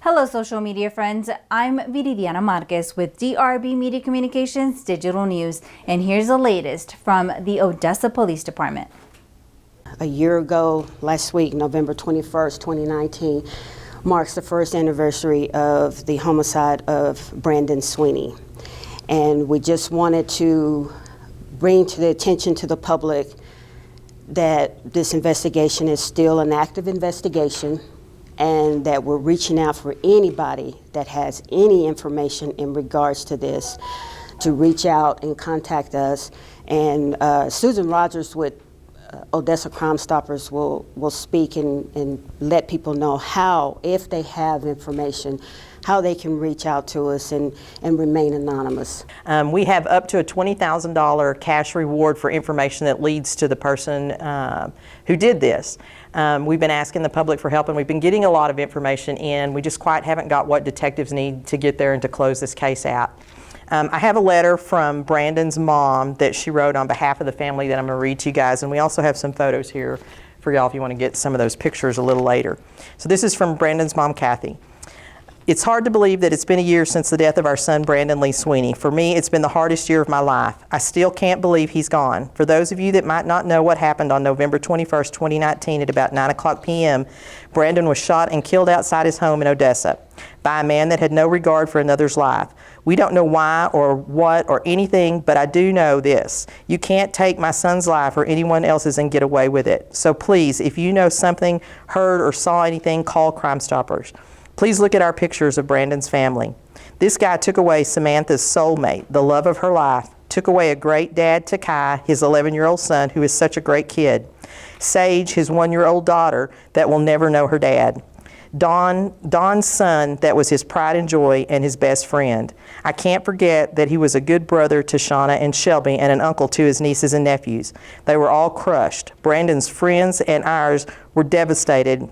Hello, social media friends. I'm Viridiana Marquez with DRB Media Communications Digital News, and here's the latest from the ODESSA Police Department. A year ago, last week, November 21st, 2019, marks the first anniversary of the homicide of Brandon Sweeney. And we just wanted to bring to the attention to the public that this investigation is still an active investigation, and that we're reaching out for anybody that has any information in regards to this to reach out and contact us. And Susan Rogers with ODESSA Crime Stoppers will speak and let people know how, if they have information, how they can reach out to us and remain anonymous. We have up to a $20,000 cash reward for information that leads to the person who did this. We've been asking the public for help, and we've been getting a lot of information in. We just quite haven't got what detectives need to get there and to close this case out. I have a letter from Brandon's mom that she wrote on behalf of the family that I'm going to read to you guys, and we also have some photos here for y'all if you want to get some of those pictures a little later. So this is from Brandon's mom, Kathy. It's hard to believe that it's been a year since the death of our son, Brandon Lee Sweeney. For me, it's been the hardest year of my life. I still can't believe he's gone. For those of you that might not know what happened on November 21st, 2019 at about 9:00 p.m., Brandon was shot and killed outside his home in ODESSA by a man that had no regard for another's life. We don't know why or what or anything, but I do know this. You can't take my son's life or anyone else's and get away with it. So please, if you know something, heard or saw anything, call Crime Stoppers. Please look at our pictures of Brandon's family. This guy took away Samantha's soulmate, the love of her life, took away a great dad to Kai, his 11-year-old son, who is such a great kid. Sage, his 1-year-old daughter, that will never know her dad. Don's son, that was his pride and joy and his best friend. I can't forget that he was a good brother to Shauna and Shelby and an uncle to his nieces and nephews. They were all crushed. Brandon's friends and ours were devastated,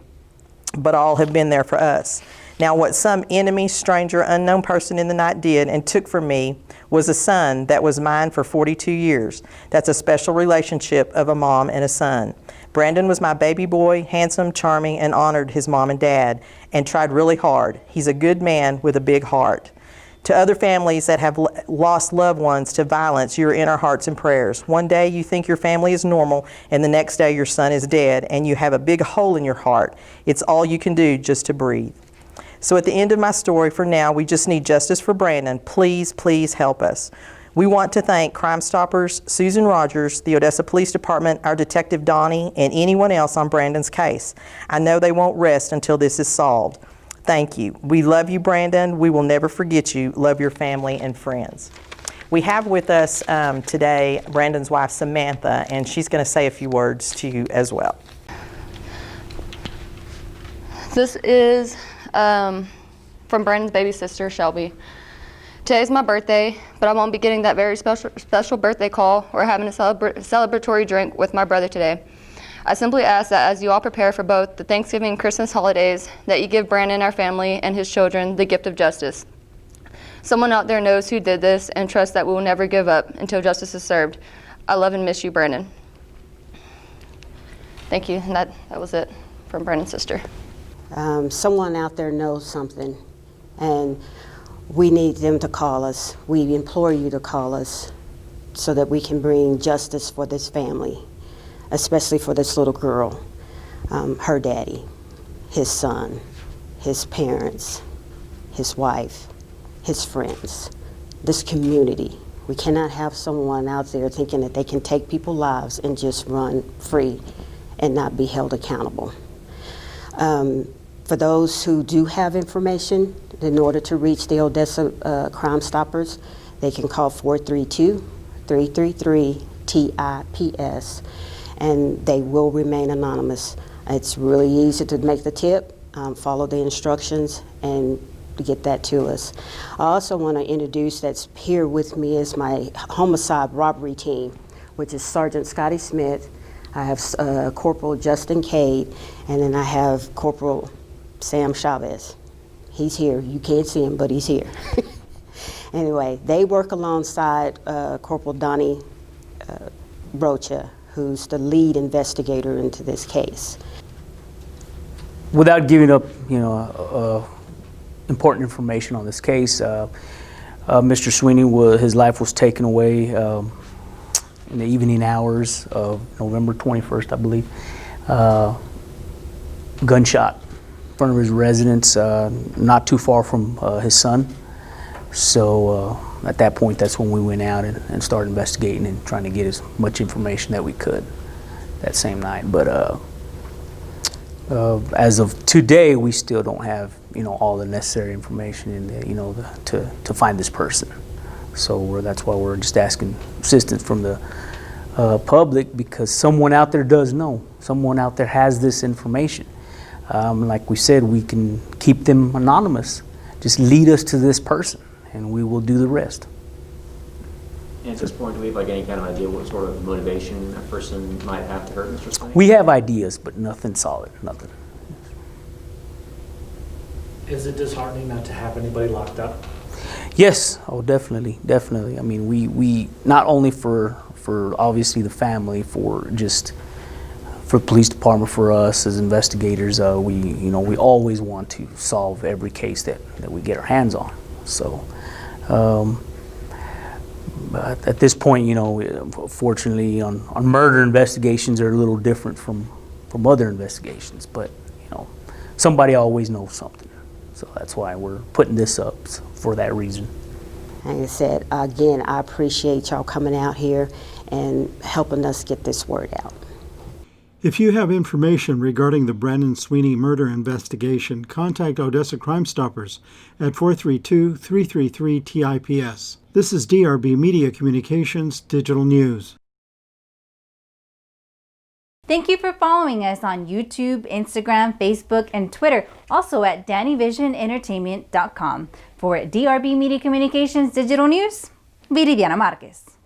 but all have been there for us. Now, what some enemy, stranger, unknown person in the night did and took from me was a son that was mine for 42 years. That's a special relationship of a mom and a son. Brandon was my baby boy, handsome, charming, and honored his mom and dad, and tried really hard. He's a good man with a big heart. To other families that have lost loved ones to violence, you're in our hearts and prayers. One day you think your family is normal, and the next day your son is dead, and you have a big hole in your heart. It's all you can do just to breathe. So at the end of my story, for now, we just need justice for Brandon. Please, please help us. We want to thank Crime Stoppers, Susan Rogers, the ODESSA Police Department, our Detective Donnie, and anyone else on Brandon's case. I know they won't rest until this is solved. Thank you. We love you, Brandon. We will never forget you. Love your family and friends. We have with us today Brandon's wife, Samantha, and she's going to say a few words to you as well. This is from Brandon's baby sister, Shelby. Today's my birthday, but I won't be getting that very special birthday call or having a celebratory drink with my brother today. I simply ask that as you all prepare for both the Thanksgiving and Christmas holidays, that you give Brandon, our family, and his children the gift of justice. Someone out there knows who did this and trusts that we will never give up until justice is served. I love and miss you, Brandon. Thank you, and that was it from Brandon's sister. Someone out there knows something, and we need them to call us. We implore you to call us so that we can bring justice for this family, especially for this little girl, her daddy, his son, his parents, his wife, his friends, this community. We cannot have someone out there thinking that they can take people's lives and just run free and not be held accountable. For those who do have information, in order to reach the ODESSA Crime Stoppers, they can call 432-333-TIPS, and they will remain anonymous. It's really easy to make the tip, follow the instructions, and get that to us. I also want to introduce that's here with me is my homicide robbery team, which is Sergeant Scotty Smith. I have Corporal Justin Cade, and then I have Corporal Sam Chavez. He's here. You can't see him, but he's here. Anyway, they work alongside Corporal Donnie Rocha, who's the lead investigator into this case. Without giving up, you know, important information on this case. Mr. Sweeney, his life was taken away in the evening hours of November 21st, I believe. Gunshot in front of his residence, not too far from his son. So at that point, that's when we went out and started investigating and trying to get as much information that we could that same night. But as of today, we still don't have, all the necessary information in to find this person. So that's why we're just asking assistance from the public, because someone out there does know. Someone out there has this information. Like we said, we can keep them anonymous. Just lead us to this person, and we will do the rest. And at this point, do we have any kind of idea what sort of motivation a person might have to hurt Mr. Sweeney? We have ideas, but nothing solid, nothing. Is it disheartening not to have anybody locked up? Yes, oh, definitely. I mean, we not only for obviously the family, for police department, for us as investigators, we always want to solve every case that we get our hands on. So, but at this point, fortunately, on murder investigations are a little different from other investigations. But somebody always knows something. So that's why we're putting this up, for that reason. Like I said, again, I appreciate y'all coming out here and helping us get this word out. If you have information regarding the Brandon Sweeney murder investigation, contact Odessa Crime Stoppers at 432-333-TIPS. This is DRB Media Communications Digital News. Thank you for following us on YouTube, Instagram, Facebook, and Twitter, also at DannyVisionEntertainment.com. For DRB Media Communications Digital News, Viridiana Marquez.